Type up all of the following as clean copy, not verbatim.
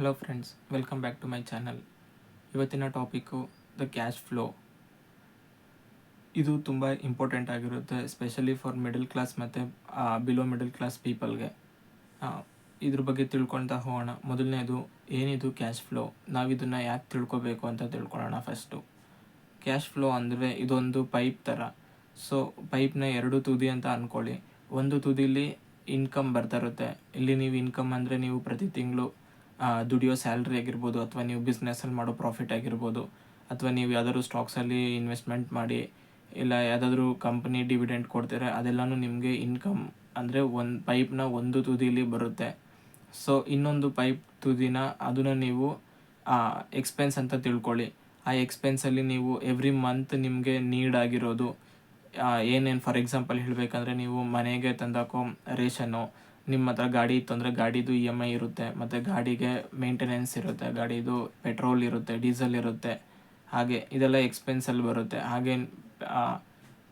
Hello friends, welcome back to my channel. ಇವತ್ತಿನ topic the cash flow. ಇದು ತುಂಬ important ಆಗಿರುತ್ತೆ, ಸ್ಪೆಷಲಿ ಫಾರ್ ಮಿಡಲ್ ಕ್ಲಾಸ್ ಮತ್ತು below middle class ಪೀಪಲ್ಗೆ. ಇದ್ರ ಬಗ್ಗೆ ತಿಳ್ಕೊಳ್ತಾ ಹೋಗೋಣ. ಮೊದಲನೇದು, ಏನಿದು ಕ್ಯಾಶ್ ಫ್ಲೋ? ನಾವಿದನ್ನು ಯಾಕೆ ತಿಳ್ಕೊಬೇಕು ಅಂತ ತಿಳ್ಕೊಳ್ಳೋಣ. ಫಸ್ಟು, ಕ್ಯಾಶ್ ಫ್ಲೋ ಅಂದರೆ ಇದೊಂದು ಪೈಪ್ ಥರ. ಸೊ ಪೈಪ್ನ ಎರಡು ತುದಿ ಅಂತ ಅಂದ್ಕೊಳ್ಳಿ. ಒಂದು ತುದಿಲಿ ಇನ್ಕಮ್ ಬರ್ತಾ ಇರುತ್ತೆ. ಇಲ್ಲಿ ನೀವು ಇನ್ಕಮ್ ಅಂದರೆ ನೀವು ಪ್ರತಿ ತಿಂಗಳು ದುಡಿಯೋ ಸ್ಯಾಲ್ರಿ ಆಗಿರ್ಬೋದು, ಅಥವಾ ನೀವು ಬಿಸ್ನೆಸ್ಸಲ್ಲಿ ಮಾಡೋ ಪ್ರಾಫಿಟ್ ಆಗಿರ್ಬೋದು, ಅಥವಾ ನೀವು ಯಾವುದಾದ್ರು ಸ್ಟಾಕ್ಸಲ್ಲಿ ಇನ್ವೆಸ್ಟ್ಮೆಂಟ್ ಮಾಡಿ, ಇಲ್ಲ ಯಾವುದಾದ್ರೂ ಕಂಪ್ನಿ ಡಿವಿಡೆಂಟ್ ಕೊಡ್ತಾರೆ, ಅದೆಲ್ಲನೂ ನಿಮಗೆ ಇನ್ಕಮ್ ಅಂದರೆ ಒಂದು ಪೈಪ್ನ ಒಂದು ತುದಿಲಿ ಬರುತ್ತೆ. ಸೊ ಇನ್ನೊಂದು ಪೈಪ್ ತುದಿನ ಅದನ್ನು ನೀವು ಎಕ್ಸ್ಪೆನ್ಸ್ ಅಂತ ತಿಳ್ಕೊಳ್ಳಿ. ಆ ಎಕ್ಸ್ಪೆನ್ಸಲ್ಲಿ ನೀವು ಎವ್ರಿ ಮಂತ್ ನಿಮಗೆ ನೀಡ್ ಆಗಿರೋದು ಏನೇನು, ಫಾರ್ ಎಕ್ಸಾಂಪಲ್ ಹೇಳಬೇಕಂದ್ರೆ, ನೀವು ಮನೆಗೆ ತಂದಾಕೋ ರೇಷನ್ನು, ನಿಮ್ಮ ಹತ್ರ ಗಾಡಿ ಇತ್ತು ಅಂದರೆ ಗಾಡಿದು EMI ಇರುತ್ತೆ, ಮತ್ತು ಗಾಡಿಗೆ ಮೇಂಟೆನೆನ್ಸ್ ಇರುತ್ತೆ, ಗಾಡಿದು ಪೆಟ್ರೋಲ್ ಇರುತ್ತೆ, ಡೀಸೆಲ್ ಇರುತ್ತೆ, ಹಾಗೆ ಇದೆಲ್ಲ ಎಕ್ಸ್ಪೆನ್ಸಲ್ಲಿ ಬರುತ್ತೆ. ಹಾಗೆ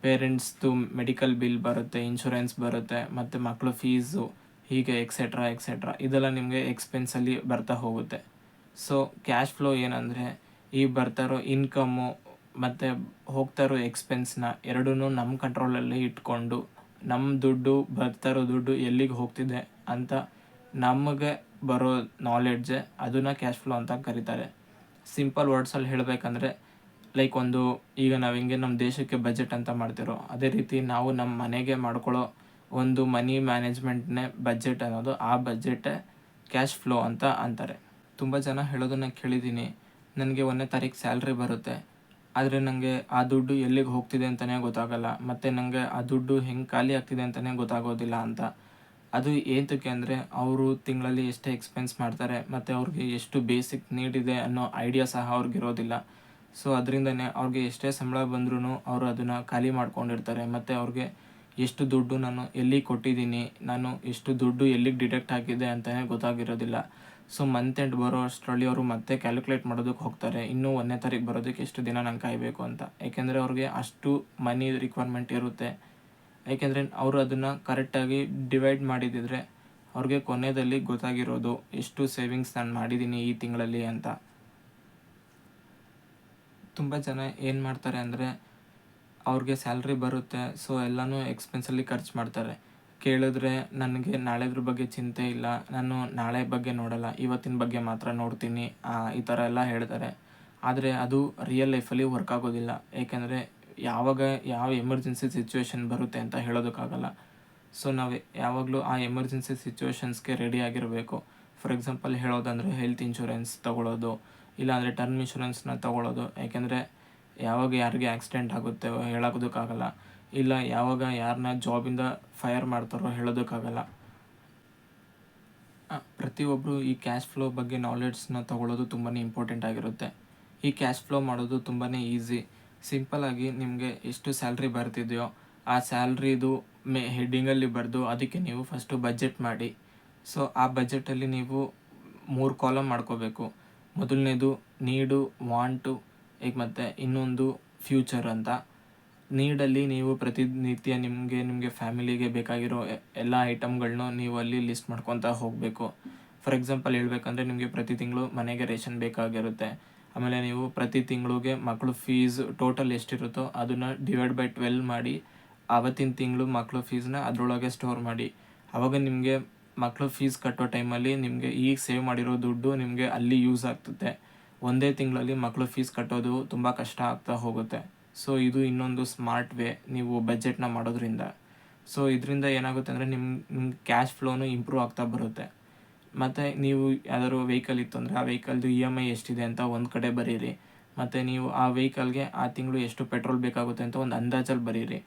ಪೇರೆಂಟ್ಸ್ದು ಮೆಡಿಕಲ್ ಬಿಲ್ ಬರುತ್ತೆ, ಇನ್ಶೂರೆನ್ಸ್ ಬರುತ್ತೆ, ಮತ್ತು ಮಕ್ಕಳು ಫೀಸು, ಹೀಗೆ ಎಕ್ಸೆಟ್ರಾ ಎಕ್ಸೆಟ್ರಾ ಇದೆಲ್ಲ ನಿಮಗೆ ಎಕ್ಸ್ಪೆನ್ಸಲ್ಲಿ ಬರ್ತಾ ಹೋಗುತ್ತೆ. ಸೊ ಕ್ಯಾಶ್ ಫ್ಲೋ ಏನಂದರೆ, ಈ ಬರ್ತಾ ಇರೋ ಇನ್ಕಮ್ಮು ಮತ್ತು ಹೋಗ್ತಾ ಇರೋ ಎಕ್ಸ್ಪೆನ್ಸ್ನ ಎರಡೂ ನಮ್ಮ ಕಂಟ್ರೋಲಲ್ಲಿ ಇಟ್ಕೊಂಡು, ನಮ್ಮ ದುಡ್ಡು ಬರ್ತಾ ಇರೋ ದುಡ್ಡು ಎಲ್ಲಿಗೆ ಹೋಗ್ತಿದೆ ಅಂತ ನಮಗೆ ಬರೋ ನಾಲೆಡ್ಜೆ ಅದನ್ನು ಕ್ಯಾಶ್ ಫ್ಲೋ ಅಂತ ಕರೀತಾರೆ. ಸಿಂಪಲ್ ವರ್ಡ್ಸಲ್ಲಿ ಹೇಳಬೇಕಂದ್ರೆ, ಲೈಕ್ ಈಗ ನಾವು ಹಿಂಗೆ ನಮ್ಮ ದೇಶಕ್ಕೆ ಬಜೆಟ್ ಅಂತ ಮಾಡ್ತಿರೋ ಅದೇ ರೀತಿ ನಾವು ನಮ್ಮ ಮನೆಗೆ ಮಾಡ್ಕೊಳ್ಳೋ ಒಂದು ಮನಿ ಮ್ಯಾನೇಜ್ಮೆಂಟ್ನೇ ಬಜೆಟ್ ಅನ್ನೋದು. ಆ ಬಜೆಟೇ ಕ್ಯಾಶ್ ಫ್ಲೋ ಅಂತ ಅಂತಾರೆ. ತುಂಬ ಜನ ಹೇಳೋದನ್ನು ಕೇಳಿದ್ದೀನಿ, ನನಗೆ 1ನೇ ತಾರೀಕು ಸ್ಯಾಲ್ರಿ ಬರುತ್ತೆ, ಆದರೆ ನನಗೆ ಆ ದುಡ್ಡು ಎಲ್ಲಿಗೆ ಹೋಗ್ತಿದೆ ಅಂತಲೇ ಗೊತ್ತಾಗಲ್ಲ, ಮತ್ತು ನನಗೆ ಆ ದುಡ್ಡು ಹೆಂಗೆ ಖಾಲಿ ಆಗ್ತಿದೆ ಅಂತಲೇ ಗೊತ್ತಾಗೋದಿಲ್ಲ ಅಂತ. ಅದು ಏತಕ್ಕೆ ಅಂದರೆ, ಅವರು ತಿಂಗಳಲ್ಲಿ ಎಷ್ಟೇ ಎಕ್ಸ್ಪೆನ್ಸ್ ಮಾಡ್ತಾರೆ ಮತ್ತು ಅವ್ರಿಗೆ ಎಷ್ಟು ಬೇಸಿಕ್ ನೀಡ್ ಇದೆ ಅನ್ನೋ ಐಡಿಯಾ ಸಹ ಅವ್ರಿಗಿರೋದಿಲ್ಲ. ಸೊ ಅದರಿಂದನೇ ಅವ್ರಿಗೆ ಎಷ್ಟೇ ಸಂಬಳ ಬಂದ್ರೂ ಅವರು ಅದನ್ನು ಖಾಲಿ ಮಾಡ್ಕೊಂಡಿರ್ತಾರೆ, ಮತ್ತು ಅವ್ರಿಗೆ ಎಷ್ಟು ದುಡ್ಡು ನಾನು ಎಲ್ಲಿಗೆ ಕೊಟ್ಟಿದ್ದೀನಿ, ನಾನು ಎಷ್ಟು ದುಡ್ಡು ಎಲ್ಲಿಗೆ ಡಿಡಕ್ಟ್ ಆಗಿದೆ ಅಂತಲೇ ಗೊತ್ತಾಗಿರೋದಿಲ್ಲ. ಸೊ ಮಂತ್ ಎಂಡ್ ಬರೋ ಅಷ್ಟರಲ್ಲಿ ಅವರು ಮತ್ತೆ ಕ್ಯಾಲ್ಕುಲೇಟ್ ಮಾಡೋದಕ್ಕೆ ಹೋಗ್ತಾರೆ, ಇನ್ನೂ 1ನೇ ತಾರೀಕು ಬರೋದಕ್ಕೆ ಎಷ್ಟು ದಿನ ನಾನು ಕಾಯಬೇಕು ಅಂತ. ಏಕೆಂದರೆ ಅವ್ರಿಗೆ ಅಷ್ಟು ಮನಿ ರಿಕ್ವೈರ್ಮೆಂಟ್ ಇರುತ್ತೆ. ಏಕೆಂದರೆ ಅವರು ಅದನ್ನು ಕರೆಕ್ಟಾಗಿ ಡಿವೈಡ್ ಮಾಡಿದಿದ್ರೆ ಅವ್ರಿಗೆ ಕೊನೆಯಲ್ಲಿ ಗೊತ್ತಾಗಿರೋದು ಎಷ್ಟು ಸೇವಿಂಗ್ಸ್ ನಾನು ಮಾಡಿದ್ದೀನಿ ಈ ತಿಂಗಳಲ್ಲಿ ಅಂತ. ತುಂಬ ಜನ ಏನು ಮಾಡ್ತಾರೆ ಅಂದರೆ, ಅವ್ರಿಗೆ ಸ್ಯಾಲ್ರಿ ಬರುತ್ತೆ, ಸೊ ಎಲ್ಲನೂ ಎಕ್ಸ್ಪೆನ್ಸಲ್ಲಿ ಖರ್ಚು ಮಾಡ್ತಾರೆ. ಕೇಳಿದ್ರೆ ನನಗೆ ನಾಳೆದ್ರ ಬಗ್ಗೆ ಚಿಂತೆ ಇಲ್ಲ, ನಾನು ನಾಳೆ ಬಗ್ಗೆ ನೋಡಲ್ಲ, ಇವತ್ತಿನ ಬಗ್ಗೆ ಮಾತ್ರ ನೋಡ್ತೀನಿ, ಈ ಥರ ಎಲ್ಲ ಹೇಳ್ತಾರೆ. ಆದರೆ ಅದು ರಿಯಲ್ ಲೈಫಲ್ಲಿ ವರ್ಕ್ ಆಗೋದಿಲ್ಲ. ಏಕೆಂದರೆ ಯಾವಾಗ ಯಾವ ಎಮರ್ಜೆನ್ಸಿ ಸಿಚುವೇಶನ್ ಬರುತ್ತೆ ಅಂತ ಹೇಳೋದಕ್ಕಾಗಲ್ಲ. ಸೊ ನಾವು ಯಾವಾಗಲೂ ಆ ಎಮರ್ಜೆನ್ಸಿ ಸಿಚುವೇಶನ್ಸ್ಗೆ ರೆಡಿ ಆಗಿರಬೇಕು. ಫಾರ್ ಎಕ್ಸಾಂಪಲ್ ಹೇಳೋದಂದರೆ, ಹೆಲ್ತ್ ಇನ್ಶೂರೆನ್ಸ್ ತೊಗೊಳ್ಳೋದು, ಇಲ್ಲಾಂದರೆ ಟರ್ಮ್ ಇನ್ಶೂರೆನ್ಸ್ನ ತೊಗೊಳ್ಳೋದು. ಏಕೆಂದರೆ ಯಾವಾಗ ಯಾರಿಗೆ ಆಕ್ಸಿಡೆಂಟ್ ಆಗುತ್ತೆ ಹೇಳೋದಕ್ಕಾಗಲ್ಲ, ಇಲ್ಲ ಯಾವಾಗ ಯಾರನ್ನ ಜಾಬಿಂದ ಫೈರ್ ಮಾಡ್ತಾರೋ ಹೇಳೋದಕ್ಕಾಗಲ್ಲ. ಪ್ರತಿಯೊಬ್ಬರು ಈ ಕ್ಯಾಶ್ ಫ್ಲೋ ಬಗ್ಗೆ ನಾಲೆಡ್ಜ್ನ ತೊಗೊಳ್ಳೋದು ತುಂಬಾ ಇಂಪಾರ್ಟೆಂಟ್ ಆಗಿರುತ್ತೆ. ಈ ಕ್ಯಾಶ್ ಫ್ಲೋ ಮಾಡೋದು ತುಂಬಾ ಈಸಿ. ಸಿಂಪಲ್ಲಾಗಿ ನಿಮಗೆ ಎಷ್ಟು ಸ್ಯಾಲ್ರಿ ಬರ್ತಿದೆಯೋ ಆ ಸ್ಯಾಲ್ರಿದು ಹೆಡ್ಡಿಂಗಲ್ಲಿ ಬರೆದು ಅದಕ್ಕೆ ನೀವು ಫಸ್ಟು ಬಜೆಟ್ ಮಾಡಿ. ಸೊ ಆ ಬಜೆಟಲ್ಲಿ ನೀವು 3 ಕಾಲಮ್ ಮಾಡ್ಕೋಬೇಕು. ಮೊದಲನೇದು ನೀಡು, ವಾಂಟು, ಈಗ ಮತ್ತು ಇನ್ನೊಂದು ಫ್ಯೂಚರ್ ಅಂತ. ನೀಡಲ್ಲಿ ನೀವು ಪ್ರತಿನಿತ್ಯ ನಿಮಗೆ ಫ್ಯಾಮಿಲಿಗೆ ಬೇಕಾಗಿರೋ ಎಲ್ಲ ಐಟಮ್ಗಳನ್ನೂ ನೀವು ಅಲ್ಲಿ ಲಿಸ್ಟ್ ಮಾಡ್ಕೊತಾ ಹೋಗಬೇಕು. ಫಾರ್ ಎಕ್ಸಾಂಪಲ್ ಹೇಳಬೇಕಂದ್ರೆ, ನಿಮಗೆ ಪ್ರತಿ ತಿಂಗಳು ಮನೆಗೆ ರೇಷನ್ ಬೇಕಾಗಿರುತ್ತೆ. ಆಮೇಲೆ ನೀವು ಪ್ರತಿ ತಿಂಗಳಿಗೆ ಮಕ್ಕಳು ಫೀಸ್ ಟೋಟಲ್ ಎಷ್ಟಿರುತ್ತೋ ಅದನ್ನು ಡಿವೈಡ್ ಬೈ 12 ಮಾಡಿ ಆವತ್ತಿನ ತಿಂಗಳು ಮಕ್ಕಳು ಫೀಸ್ನ ಅದರೊಳಗೆ ಸ್ಟೋರ್ ಮಾಡಿ. ಆವಾಗ ನಿಮಗೆ ಮಕ್ಕಳು ಫೀಸ್ ಕಟ್ಟೋ ಟೈಮಲ್ಲಿ ನಿಮಗೆ ಈಗ ಸೇವ್ ಮಾಡಿರೋ ದುಡ್ಡು ನಿಮಗೆ ಅಲ್ಲಿ ಯೂಸ್ ಆಗ್ತದೆ. ಒಂದೇ ತಿಂಗಳಲ್ಲಿ ಮಕ್ಕಳು ಫೀಸ್ ಕಟ್ಟೋದು ತುಂಬ ಕಷ್ಟ ಆಗ್ತಾ ಹೋಗುತ್ತೆ. ಸೊ ಇದು ಇನ್ನೊಂದು ಸ್ಮಾರ್ಟ್ ವೇ ನೀವು ಬಜೆಟ್ನ ಮಾಡೋದ್ರಿಂದ. ಸೊ ಇದರಿಂದ ಏನಾಗುತ್ತೆ ಅಂದರೆ, ನಿಮ್ಮ ಕ್ಯಾಶ್ ಫ್ಲೋನು ಇಂಪ್ರೂವ್ ಆಗ್ತಾ ಬರುತ್ತೆ. ಮತ್ತು ನೀವು ಯಾವ್ದಾದ್ರು ವೆಹಿಕಲ್ ಇತ್ತು ಅಂದರೆ ಆ ವೆಹಿಕಲ್ದು EMI ಎಷ್ಟಿದೆ ಅಂತ ಒಂದು ಕಡೆ ಬರೀರಿ. ಮತ್ತು ನೀವು ಆ ವೆಹಿಕಲ್ಗೆ ಆ ತಿಂಗಳು ಎಷ್ಟು ಪೆಟ್ರೋಲ್ ಬೇಕಾಗುತ್ತೆ ಅಂತ ಒಂದು ಅಂದಾಜಲ್ಲಿ ಬರೀರಿ.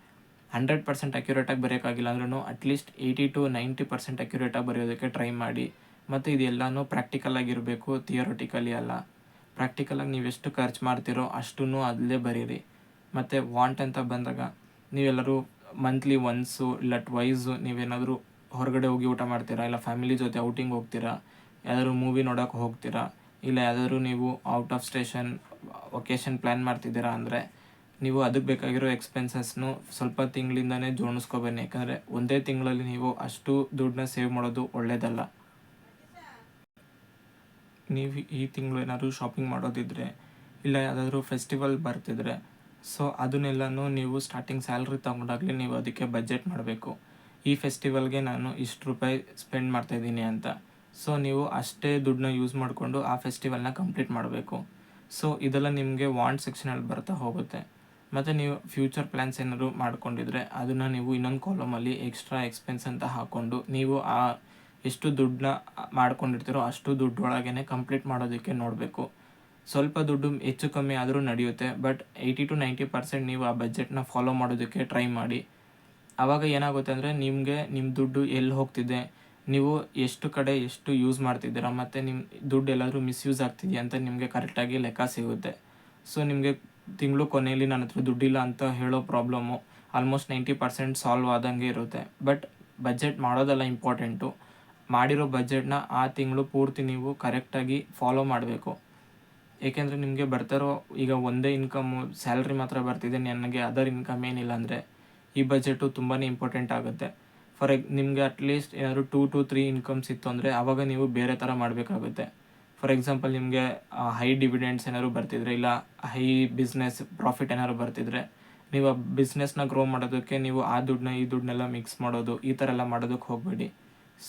100% ಅಕ್ಯುರೇಟಾಗಿ ಬರೆಯೋಕ್ಕಾಗಿಲ್ಲ ಅಂದ್ರೂ ಅಟ್ಲೀಸ್ಟ್ 80 to 90% ಅಕ್ಯುರೇಟಾಗಿ ಬರೆಯೋದಕ್ಕೆ ಟ್ರೈ ಮಾಡಿ. ಮತ್ತು ಇದೆಲ್ಲನೂ ಪ್ರಾಕ್ಟಿಕಲಾಗಿರಬೇಕು, ಥಿಯರಿಟಿಕಲಿ ಅಲ್ಲ. ಪ್ರಾಕ್ಟಿಕಲಾಗಿ ನೀವು ಎಷ್ಟು ಖರ್ಚು ಮಾಡ್ತೀರೋ ಅಷ್ಟೂ ಅಲ್ಲೇ ಬರೀರಿ. ಮತ್ತು ವಾಂಟ್ ಅಂತ ಬಂದಾಗ, ನೀವೆಲ್ಲರೂ ಮಂತ್ಲಿ ಒನ್ಸು ಇಲ್ಲ ಟ್ವೈಸು ನೀವೇನಾದರೂ ಹೊರಗಡೆ ಹೋಗಿ ಊಟ ಮಾಡ್ತೀರಾ, ಇಲ್ಲ ಫ್ಯಾಮಿಲಿ ಜೊತೆ ಔಟಿಂಗ್ ಹೋಗ್ತೀರಾ, ಯಾವ್ದಾದ್ರು ಮೂವಿ ನೋಡೋಕೆ ಹೋಗ್ತೀರಾ, ಇಲ್ಲ ಯಾವ್ದಾದ್ರು ನೀವು out of station occasion plan ಮಾಡ್ತಿದ್ದೀರಾ ಅಂದರೆ, ನೀವು ಅದಕ್ಕೆ ಬೇಕಾಗಿರೋ ಎಕ್ಸ್ಪೆನ್ಸಸ್ನು ಸ್ವಲ್ಪ ತಿಂಗಳಿಂದನೇ ಜೋಡಿಸ್ಕೊಬನ್ನಿ. ಯಾಕಂದರೆ ಒಂದೇ ತಿಂಗಳಲ್ಲಿ ನೀವು ಅಷ್ಟು ದುಡ್ಡನ್ನ ಸೇವ್ ಮಾಡೋದು ಒಳ್ಳೆಯದಲ್ಲ. ನೀವು ಈ ತಿಂಗಳು ಏನಾದರೂ ಶಾಪಿಂಗ್ ಮಾಡೋದಿದ್ರೆ, ಇಲ್ಲ ಯಾವುದಾದ್ರೂ ಫೆಸ್ಟಿವಲ್ ಬರ್ತಿದ್ರೆ, ಸೊ ಅದನ್ನೆಲ್ಲನೂ ನೀವು ಸ್ಟಾರ್ಟಿಂಗ್ ಸ್ಯಾಲ್ರಿ ತೊಗೊಂಡಾಗಲೇ ನೀವು ಅದಕ್ಕೆ ಬಜೆಟ್ ಮಾಡಬೇಕು. ಈ ಫೆಸ್ಟಿವಲ್ಗೆ ನಾನು ಇಷ್ಟು ರೂಪಾಯಿ ಸ್ಪೆಂಡ್ ಮಾಡ್ತಾಯಿದ್ದೀನಿ ಅಂತ. ಸೊ ನೀವು ಅಷ್ಟೇ ದುಡ್ಡನ್ನ ಯೂಸ್ ಮಾಡಿಕೊಂಡು ಆ ಫೆಸ್ಟಿವಲ್ನ ಕಂಪ್ಲೀಟ್ ಮಾಡಬೇಕು. ಸೊ ಇದೆಲ್ಲ ನಿಮಗೆ ವಾಂಟ್ ಸೆಕ್ಷನಲ್ಲಿ ಬರ್ತಾ ಹೋಗುತ್ತೆ. ಮತ್ತು ನೀವು ಫ್ಯೂಚರ್ ಪ್ಲ್ಯಾನ್ಸ್ ಏನಾದ್ರು ಮಾಡ್ಕೊಂಡಿದ್ರೆ ಅದನ್ನು ನೀವು ಇನ್ನೊಂದು ಕಾಲಮಲ್ಲಿ ಎಕ್ಸ್ಟ್ರಾ ಎಕ್ಸ್ಪೆನ್ಸ್ ಅಂತ ಹಾಕ್ಕೊಂಡು ನೀವು ಆ ಎಷ್ಟು ದುಡ್ಡನ್ನ ಮಾಡ್ಕೊಂಡಿರ್ತೀರೋ ಅಷ್ಟು ದುಡ್ಡೊಳಗೇ ಕಂಪ್ಲೀಟ್ ಮಾಡೋದಕ್ಕೆ ನೋಡಬೇಕು. ಸ್ವಲ್ಪ ದುಡ್ಡು ಹೆಚ್ಚು ಕಮ್ಮಿ ಆದರೂ ನಡೆಯುತ್ತೆ, ಬಟ್ 80-90% ನೀವು ಆ ಬಜೆಟ್ನ ಫಾಲೋ ಮಾಡೋದಕ್ಕೆ ಟ್ರೈ ಮಾಡಿ. ಆವಾಗ ಏನಾಗುತ್ತೆ ಅಂದರೆ ನಿಮಗೆ ನಿಮ್ಮ ದುಡ್ಡು ಎಲ್ಲಿ ಹೋಗ್ತಿದೆ, ನೀವು ಎಷ್ಟು ಕಡೆ ಎಷ್ಟು ಯೂಸ್ ಮಾಡ್ತಿದ್ದೀರಾ, ಮತ್ತು ನಿಮ್ಮ ದುಡ್ಡು ಎಲ್ಲಾದರೂ ಮಿಸ್ಯೂಸ್ ಆಗ್ತಿದೆಯಾ ಅಂತ ನಿಮಗೆ ಕರೆಕ್ಟಾಗಿ ಲೆಕ್ಕ ಸಿಗುತ್ತೆ. ಸೊ ನಿಮಗೆ ತಿಂಗಳು ಕೊನೆಯಲ್ಲಿ ನನ್ನ ಹತ್ರ ದುಡ್ಡಿಲ್ಲ ಅಂತ ಹೇಳೋ ಪ್ರಾಬ್ಲಮ್ಮು ಆಲ್ಮೋಸ್ಟ್ 90% ಸಾಲ್ವ್ ಆದಂಗೆ ಇರುತ್ತೆ. ಬಟ್ ಬಜೆಟ್ ಮಾಡೋದೆಲ್ಲ ಇಂಪಾರ್ಟೆಂಟು. ಮಾಡಿರೋ ಬಜೆಟ್ನ ಆ ತಿಂಗಳು ಪೂರ್ತಿ ನೀವು ಕರೆಕ್ಟಾಗಿ ಫಾಲೋ ಮಾಡಬೇಕು. ಏಕೆಂದರೆ ನಿಮಗೆ ಬರ್ತಾರೋ ಈಗ ಒಂದೇ ಇನ್ಕಮ್ಮು ಸ್ಯಾಲ್ರಿ ಮಾತ್ರ ಬರ್ತಿದೆ, ನನಗೆ ಅದರ್ ಇನ್ಕಮ್ ಏನಿಲ್ಲ ಅಂದರೆ ಈ ಬಜೆಟು ತುಂಬಾ ಇಂಪಾರ್ಟೆಂಟ್ ಆಗುತ್ತೆ. ನಿಮಗೆ ಅಟ್ಲೀಸ್ಟ್ ಏನಾದರೂ 2 to 3 ಇನ್ಕಮ್ಸ್ ಇತ್ತು ಅಂದರೆ ಆವಾಗ ನೀವು ಬೇರೆ ಥರ ಮಾಡಬೇಕಾಗುತ್ತೆ. ಫಾರ್ ಎಕ್ಸಾಂಪಲ್ ನಿಮಗೆ ಹೈ ಡಿವಿಡೆಂಡ್ಸ್ ಏನಾದ್ರು ಬರ್ತಿದ್ರೆ, ಇಲ್ಲ ಹೈ ಬಿಸ್ನೆಸ್ ಪ್ರಾಫಿಟ್ ಏನಾದ್ರು ಬರ್ತಿದ್ರೆ, ನೀವು ಆ ಬಿಸ್ನೆಸ್ನ ಗ್ರೋ ಮಾಡೋದಕ್ಕೆ ನೀವು ಆ ದುಡ್ಡನ್ನ ಈ ದುಡ್ಡನ್ನೆಲ್ಲ ಮಿಕ್ಸ್ ಮಾಡೋದು, ಈ ಥರ ಎಲ್ಲ ಮಾಡೋದಕ್ಕೆ ಹೋಗಬೇಡಿ.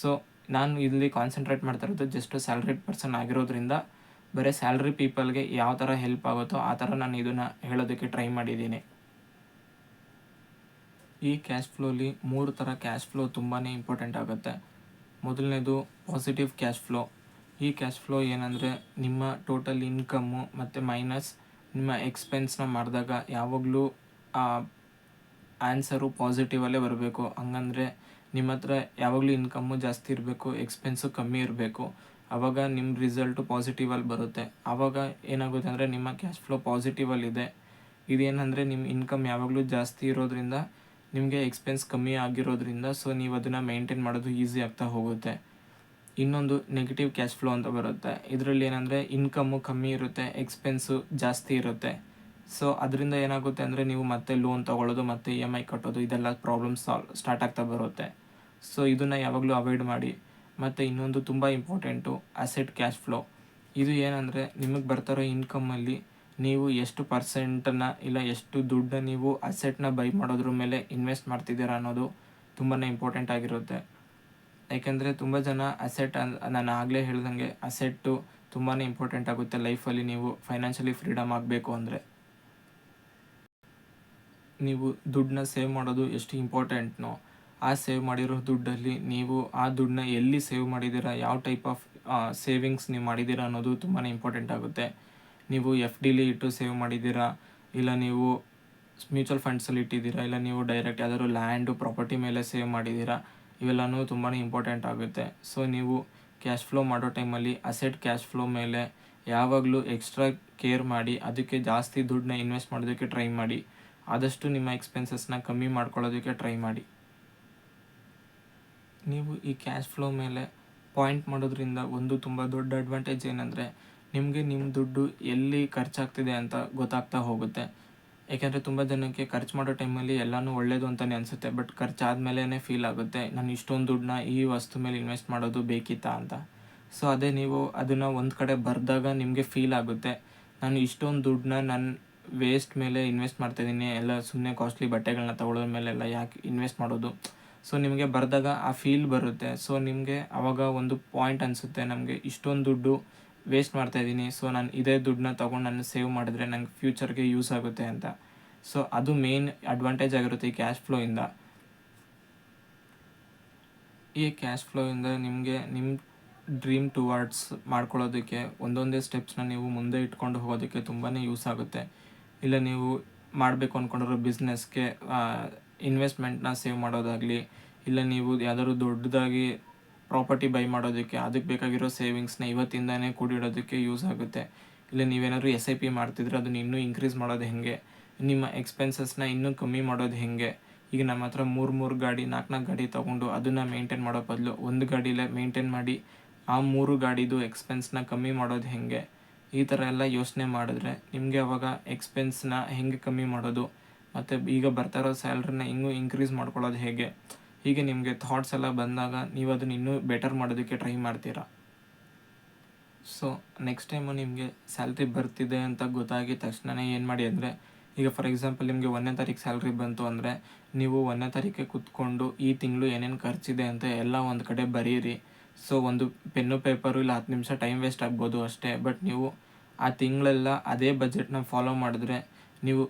ಸೊ ನಾನು ಇಲ್ಲಿ ಕಾನ್ಸಂಟ್ರೇಟ್ ಮಾಡ್ತಾ ಇರೋದು ಜಸ್ಟ್ ಸ್ಯಾಲ್ರಿಡ್ ಪರ್ಸನ್ ಆಗಿರೋದ್ರಿಂದ ಬರೀ ಸ್ಯಾಲ್ರಿ ಪೀಪಲ್ಗೆ ಯಾವ ಥರ ಹೆಲ್ಪ್ ಆಗುತ್ತೋ ಆ ಥರ ನಾನು ಇದನ್ನು ಹೇಳೋದಕ್ಕೆ ಟ್ರೈ ಮಾಡಿದ್ದೀನಿ. ಈ ಕ್ಯಾಶ್ ಫ್ಲೋಲಿ 3 ಥರ ಕ್ಯಾಶ್ ಫ್ಲೋ ತುಂಬಾ ಇಂಪಾರ್ಟೆಂಟ್ ಆಗುತ್ತೆ. ಮೊದಲನೇದು ಪಾಸಿಟಿವ್ ಕ್ಯಾಶ್ ಫ್ಲೋ. ಈ ಕ್ಯಾಶ್ ಫ್ಲೋ ಏನಂದರೆ ನಿಮ್ಮ ಟೋಟಲ್ ಇನ್ಕಮ್ಮು ಮತ್ತು ಮೈನಸ್ ನಿಮ್ಮ ಎಕ್ಸ್ಪೆನ್ಸ್ನ ಮಾಡಿದಾಗ ಯಾವಾಗಲೂ ಆನ್ಸರು ಪಾಸಿಟಿವಲ್ಲೇ ಬರಬೇಕು. ಹಂಗಂದರೆ ನಿಮ್ಮ ಹತ್ರ ಯಾವಾಗಲೂ ಇನ್ಕಮ್ಮು ಜಾಸ್ತಿ ಇರಬೇಕು, ಎಕ್ಸ್ಪೆನ್ಸು ಕಮ್ಮಿ ಇರಬೇಕು. ಆವಾಗ ನಿಮ್ಮ ರಿಸಲ್ಟು ಪಾಸಿಟಿವಲ್ಲಿ ಬರುತ್ತೆ. ಆವಾಗ ಏನಾಗುತ್ತೆ ಅಂದರೆ ನಿಮ್ಮ ಕ್ಯಾಶ್ ಫ್ಲೋ ಪಾಸಿಟಿವಲ್ಲಿದೆ. ಇದೇನಂದರೆ ನಿಮ್ಮ ಇನ್ಕಮ್ ಯಾವಾಗಲೂ ಜಾಸ್ತಿ ಇರೋದ್ರಿಂದ ನಿಮಗೆ ಎಕ್ಸ್ಪೆನ್ಸ್ ಕಮ್ಮಿ ಆಗಿರೋದ್ರಿಂದ ಸೊ ನೀವು ಅದನ್ನು ಮೇಂಟೈನ್ ಮಾಡೋದು ಈಸಿ ಆಗ್ತಾ ಹೋಗುತ್ತೆ. ಇನ್ನೊಂದು ನೆಗೆಟಿವ್ ಕ್ಯಾಶ್ ಫ್ಲೋ ಅಂತ ಬರುತ್ತೆ. ಇದರಲ್ಲಿ ಏನಂದರೆ ಇನ್ಕಮ್ಮು ಕಮ್ಮಿ ಇರುತ್ತೆ, ಎಕ್ಸ್ಪೆನ್ಸು ಜಾಸ್ತಿ ಇರುತ್ತೆ. ಸೊ ಅದರಿಂದ ಏನಾಗುತ್ತೆ ಅಂದರೆ ನೀವು ಮತ್ತೆ ಲೋನ್ ತೊಗೊಳ್ಳೋದು ಮತ್ತು EMI ಕಟ್ಟೋದು ಇದೆಲ್ಲ ಪ್ರಾಬ್ಲಮ್ಸ್ ಸ್ಟಾರ್ಟ್ ಆಗ್ತಾ ಬರುತ್ತೆ. ಸೊ ಇದನ್ನು ಯಾವಾಗಲೂ ಅವಾಯ್ಡ್ ಮಾಡಿ. ಮತ್ತು ಇನ್ನೊಂದು ತುಂಬ ಇಂಪಾರ್ಟೆಂಟು ಅಸೆಟ್ ಕ್ಯಾಶ್ ಫ್ಲೋ. ಇದು ಏನಂದರೆ ನಿಮಗೆ ಬರ್ತಾರೋ ಇನ್ಕಮ್ಮಲ್ಲಿ ನೀವು ಎಷ್ಟು ಪರ್ಸೆಂಟನ್ನು ಇಲ್ಲ ಎಷ್ಟು ದುಡ್ಡನ್ನ ನೀವು ಅಸೆಟ್ನ ಬೈ ಮಾಡೋದ್ರ ಮೇಲೆ ಇನ್ವೆಸ್ಟ್ ಮಾಡ್ತಿದ್ದೀರಾ ಅನ್ನೋದು ತುಂಬಾ ಇಂಪಾರ್ಟೆಂಟ್ ಆಗಿರುತ್ತೆ. ಯಾಕೆಂದರೆ ತುಂಬ ಜನ ಅಸೆಟ್ ನಾನು ಆಗಲೇ ಹೇಳ್ದಂಗೆ ಅಸೆಟ್ಟು ತುಂಬಾ ಇಂಪಾರ್ಟೆಂಟ್ ಆಗುತ್ತೆ ಲೈಫಲ್ಲಿ ನೀವು ಫೈನಾನ್ಷಿಯಲಿ ಫ್ರೀಡಮ್ ಆಗಬೇಕು ಅಂದರೆ. ನೀವು ದುಡ್ಡನ್ನ ಸೇವ್ ಮಾಡೋದು ಎಷ್ಟು ಇಂಪಾರ್ಟೆಂಟ್ನೋ, ಆ ಸೇವ್ ಮಾಡಿರೋ ದುಡ್ಡಲ್ಲಿ ನೀವು ಆ ದುಡ್ಡನ್ನ ಎಲ್ಲಿ ಸೇವ್ ಮಾಡಿದ್ದೀರಾ, ಯಾವ ಟೈಪ್ ಆಫ್ ಸೇವಿಂಗ್ಸ್ ನೀವು ಮಾಡಿದ್ದೀರಾ ಅನ್ನೋದು ತುಂಬಾ ಇಂಪಾರ್ಟೆಂಟ್ ಆಗುತ್ತೆ. ನೀವು FDಲಿ ಇಟ್ಟು ಸೇವ್ ಮಾಡಿದ್ದೀರಾ, ಇಲ್ಲ ನೀವು ಮ್ಯೂಚುವಲ್ ಫಂಡ್ಸಲ್ಲಿ ಇಟ್ಟಿದ್ದೀರಾ, ಇಲ್ಲ ನೀವು ಡೈರೆಕ್ಟ್ ಯಾವ್ದಾದ್ರು ಲ್ಯಾಂಡು ಪ್ರಾಪರ್ಟಿ ಮೇಲೆ ಸೇವ್ ಮಾಡಿದ್ದೀರಾ, ಇವೆಲ್ಲವೂ ತುಂಬಾ ಇಂಪಾರ್ಟೆಂಟ್ ಆಗುತ್ತೆ. ಸೊ ನೀವು ಕ್ಯಾಶ್ ಫ್ಲೋ ಮಾಡೋ ಟೈಮಲ್ಲಿ ಅಸೆಟ್ ಕ್ಯಾಶ್ ಫ್ಲೋ ಮೇಲೆ ಯಾವಾಗಲೂ ಎಕ್ಸ್ಟ್ರಾ ಕೇರ್ ಮಾಡಿ ಅದಕ್ಕೆ ಜಾಸ್ತಿ ದುಡ್ಡನ್ನ ಇನ್ವೆಸ್ಟ್ ಮಾಡೋದಕ್ಕೆ ಟ್ರೈ ಮಾಡಿ. ಆದಷ್ಟು ನಿಮ್ಮ ಎಕ್ಸ್ಪೆನ್ಸಸ್ನ ಕಮ್ಮಿ ಮಾಡ್ಕೊಳ್ಳೋದಕ್ಕೆ ಟ್ರೈ ಮಾಡಿ. ನೀವು ಈ ಕ್ಯಾಶ್ ಫ್ಲೋ ಮೇಲೆ ಪಾಯಿಂಟ್ ಮಾಡೋದ್ರಿಂದ ಒಂದು ತುಂಬ ದೊಡ್ಡ ಅಡ್ವಾಂಟೇಜ್ ಏನಂದರೆ ನಿಮಗೆ ನಿಮ್ಮ ದುಡ್ಡು ಎಲ್ಲಿ ಖರ್ಚಾಗ್ತಿದೆ ಅಂತ ಗೊತ್ತಾಗ್ತಾ ಹೋಗುತ್ತೆ. ಏಕೆಂದರೆ ತುಂಬ ಜನಕ್ಕೆ ಖರ್ಚು ಮಾಡೋ ಟೈಮಲ್ಲಿ ಎಲ್ಲನೂ ಒಳ್ಳೆಯದು ಅಂತಲೇ ಅನಿಸುತ್ತೆ, ಬಟ್ ಖರ್ಚಾದ್ಮೇಲೆ ಫೀಲ್ ಆಗುತ್ತೆ ನಾನು ಇಷ್ಟೊಂದು ದುಡ್ಡನ್ನ ಈ ವಸ್ತು ಮೇಲೆ ಇನ್ವೆಸ್ಟ್ ಮಾಡೋದು ಬೇಕಿತ್ತಾ ಅಂತ. ಸೊ ಅದೇ ನೀವು ಅದನ್ನು ಒಂದು ಕಡೆ ಬರೆದಾಗ ನಿಮಗೆ ಫೀಲ್ ಆಗುತ್ತೆ, ನಾನು ಇಷ್ಟೊಂದು ದುಡ್ಡನ್ನ ನನ್ನ ವೇಸ್ಟ್ ಮೇಲೆ ಇನ್ವೆಸ್ಟ್ ಮಾಡ್ತಾಯಿದ್ದೀನಿ, ಎಲ್ಲ ಸುಮ್ಮನೆ ಕಾಸ್ಟ್ಲಿ ಬಟ್ಟೆಗಳನ್ನ ತೊಗೊಳೋದ್ರ ಮೇಲೆಲ್ಲ ಯಾಕೆ ಇನ್ವೆಸ್ಟ್ ಮಾಡೋದು. ಸೊ ನಿಮಗೆ ಬರೆದಾಗ ಆ ಫೀಲ್ ಬರುತ್ತೆ. ಸೊ ನಿಮಗೆ ಆವಾಗ ಒಂದು ಪಾಯಿಂಟ್ ಅನಿಸುತ್ತೆ, ನಮಗೆ ಇಷ್ಟೊಂದು ದುಡ್ಡು ವೇಸ್ಟ್ ಮಾಡ್ತಾಯಿದ್ದೀನಿ, ಸೊ ನಾನು ಇದೇ ದುಡ್ಡನ್ನ ತೊಗೊಂಡು ನಾನು ಸೇವ್ ಮಾಡಿದ್ರೆ ನಂಗೆ ಫ್ಯೂಚರ್ಗೆ ಯೂಸ್ ಆಗುತ್ತೆ ಅಂತ. ಸೊ ಅದು ಮೇನ್ ಅಡ್ವಾಂಟೇಜ್ ಆಗಿರುತ್ತೆ ಈ ಕ್ಯಾಶ್ ಫ್ಲೋಯಿಂದ. ಈ ಕ್ಯಾಶ್ ಫ್ಲೋಯಿಂದ ನಿಮಗೆ ನಿಮ್ಮ ಡ್ರೀಮ್ ಟುವರ್ಡ್ಸ್ ಮಾಡ್ಕೊಳ್ಳೋದಕ್ಕೆ ಒಂದೊಂದೇ ಸ್ಟೆಪ್ಸ್ನ ನೀವು ಮುಂದೆ ಇಟ್ಕೊಂಡು ಹೋಗೋದಕ್ಕೆ ತುಂಬಾ ಯೂಸ್ ಆಗುತ್ತೆ. ಇಲ್ಲ ನೀವು ಮಾಡಬೇಕು ಅಂದ್ಕೊಂಡಿರೋ ಬಿಸ್ನೆಸ್ಗೆ ಇನ್ವೆಸ್ಟ್ಮೆಂಟ್ನ ಸೇವ್ ಮಾಡೋದಾಗಲಿ, ಇಲ್ಲ ನೀವು ಯಾವ್ದಾದ್ರು ದೊಡ್ಡದಾಗಿ ಪ್ರಾಪರ್ಟಿ ಬೈ ಮಾಡೋದಕ್ಕೆ ಅದಕ್ಕೆ ಬೇಕಾಗಿರೋ ಸೇವಿಂಗ್ಸ್ನ ಇವತ್ತಿಂದನೇ ಕೂಡಿಡೋದಕ್ಕೆ ಯೂಸ್ ಆಗುತ್ತೆ. ಇಲ್ಲ ನೀವೇನಾದರೂ SIP ಮಾಡ್ತಿದ್ರೆ ಅದನ್ನು ಇನ್ನೂ ಇನ್ಕ್ರೀಸ್ ಮಾಡೋದು ಹೇಗೆ, ನಿಮ್ಮ ಎಕ್ಸ್ಪೆನ್ಸಸ್ನ ಇನ್ನೂ ಕಮ್ಮಿ ಮಾಡೋದು ಹೇಗೆ. ಈಗ ನಮ್ಮ ಹತ್ರ 3 ಗಾಡಿ 4 ಗಾಡಿ ತೊಗೊಂಡು ಅದನ್ನು ಮೇಂಟೈನ್ ಮಾಡೋ ಬದಲು ಒಂದು ಗಾಡಿಲೇ ಮೇಂಟೈನ್ ಮಾಡಿ ಆ 3 ಗಾಡಿದು ಎಕ್ಸ್ಪೆನ್ಸ್ನ ಕಮ್ಮಿ ಮಾಡೋದು ಹೇಗೆ, ಈ ಥರ ಎಲ್ಲ ಯೋಚನೆ ಮಾಡಿದ್ರೆ ನಿಮಗೆ ಅವಾಗ ಎಕ್ಸ್ಪೆನ್ಸ್ನ ಹೇಗೆ ಕಮ್ಮಿ ಮಾಡೋದು ಮತ್ತು ಈಗ ಬರ್ತಾ ಇರೋ ಸ್ಯಾಲ್ರಿನ ಇನ್ನೂ ಇನ್ಕ್ರೀಸ್ ಮಾಡ್ಕೊಳ್ಳೋದು ಹೇಗೆ, ಹೀಗೆ ನಿಮಗೆ ಥಾಟ್ಸ್ ಎಲ್ಲ ಬಂದಾಗ ನೀವು ಅದನ್ನು ಇನ್ನೂ ಬೆಟರ್ ಮಾಡೋದಕ್ಕೆ ಟ್ರೈ ಮಾಡ್ತೀರಾ. ಸೊ ನೆಕ್ಸ್ಟ್ ಟೈಮು ನಿಮಗೆ ಸ್ಯಾಲ್ರಿ ಬರ್ತಿದೆ ಅಂತ ಗೊತ್ತಾಗಿದ ತಕ್ಷಣ ಏನು ಮಾಡಿ ಅಂದರೆ, ಈಗ ಫಾರ್ ಎಕ್ಸಾಂಪಲ್ ನಿಮಗೆ 1ನೇ ತಾರೀಕು ಸ್ಯಾಲ್ರಿ ಬಂತು ಅಂದರೆ, ನೀವು 1ನೇ ತಾರೀಕಿಗೆ ಕೂತ್ಕೊಂಡು ಈ ತಿಂಗಳು ಏನೇನು ಖರ್ಚಿದೆ ಅಂತ ಎಲ್ಲ ಒಂದು ಕಡೆ ಬರೀರಿ. ಸೊ ಒಂದು ಪೆನ್ನು ಪೇಪರು ಇಲ್ಲ 10 ನಿಮಿಷ ಟೈಮ್ ವೇಸ್ಟ್ ಆಗ್ಬೋದು ಅಷ್ಟೇ. ಬಟ್ ನೀವು ಆ ತಿಂಗಳೆಲ್ಲ ಅದೇ ಬಜೆಟ್ನ ಫಾಲೋ ಮಾಡಿದ್ರೆ, ನೀವು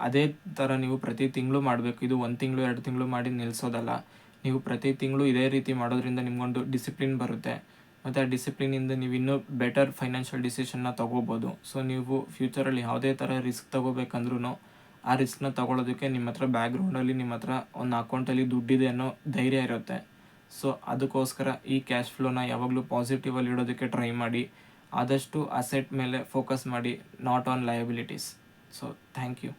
ಅದೇ ಥರ ನೀವು ಪ್ರತಿ ತಿಂಗಳು ಮಾಡಬೇಕು. ಇದು 1 ತಿಂಗಳು 2 ತಿಂಗಳು ಮಾಡಿ ನಿಲ್ಲಿಸೋದಲ್ಲ. ನೀವು ಪ್ರತಿ ತಿಂಗಳು ಇದೇ ರೀತಿ ಮಾಡೋದ್ರಿಂದ ನಿಮಗೊಂದು ಡಿಸಿಪ್ಲಿನ್ ಬರುತ್ತೆ. ಮತ್ತು ಆ ಡಿಸಿಪ್ಲಿನಿಂದ ನೀವು ಇನ್ನೂ ಬೆಟರ್ ಫೈನಾನ್ಷಿಯಲ್ ಡಿಸಿಷನ್ನ ತೊಗೋಬೋದು. ಸೊ ನೀವು ಫ್ಯೂಚರಲ್ಲಿ ಯಾವುದೇ ಥರ ರಿಸ್ಕ್ ತೊಗೋಬೇಕಂದ್ರೂ ಆ ರಿಸ್ಕ್ನ ತೊಗೊಳೋದಕ್ಕೆ ನಿಮ್ಮ ಹತ್ರ ಬ್ಯಾಕ್ಗ್ರೌಂಡಲ್ಲಿ ನಿಮ್ಮ ಹತ್ರ ಒಂದು ಅಕೌಂಟಲ್ಲಿ ದುಡ್ಡಿದೆ ಅನ್ನೋ ಧೈರ್ಯ ಇರುತ್ತೆ. ಸೊ ಅದಕ್ಕೋಸ್ಕರ ಈ ಕ್ಯಾಶ್ ಫ್ಲೋನ ಯಾವಾಗಲೂ ಪಾಸಿಟಿವಲ್ಲಿ ಇಡೋದಕ್ಕೆ ಟ್ರೈ ಮಾಡಿ. ಆದಷ್ಟು ಅಸೆಟ್ ಮೇಲೆ ಫೋಕಸ್ ಮಾಡಿ, not on liabilities. So thank you.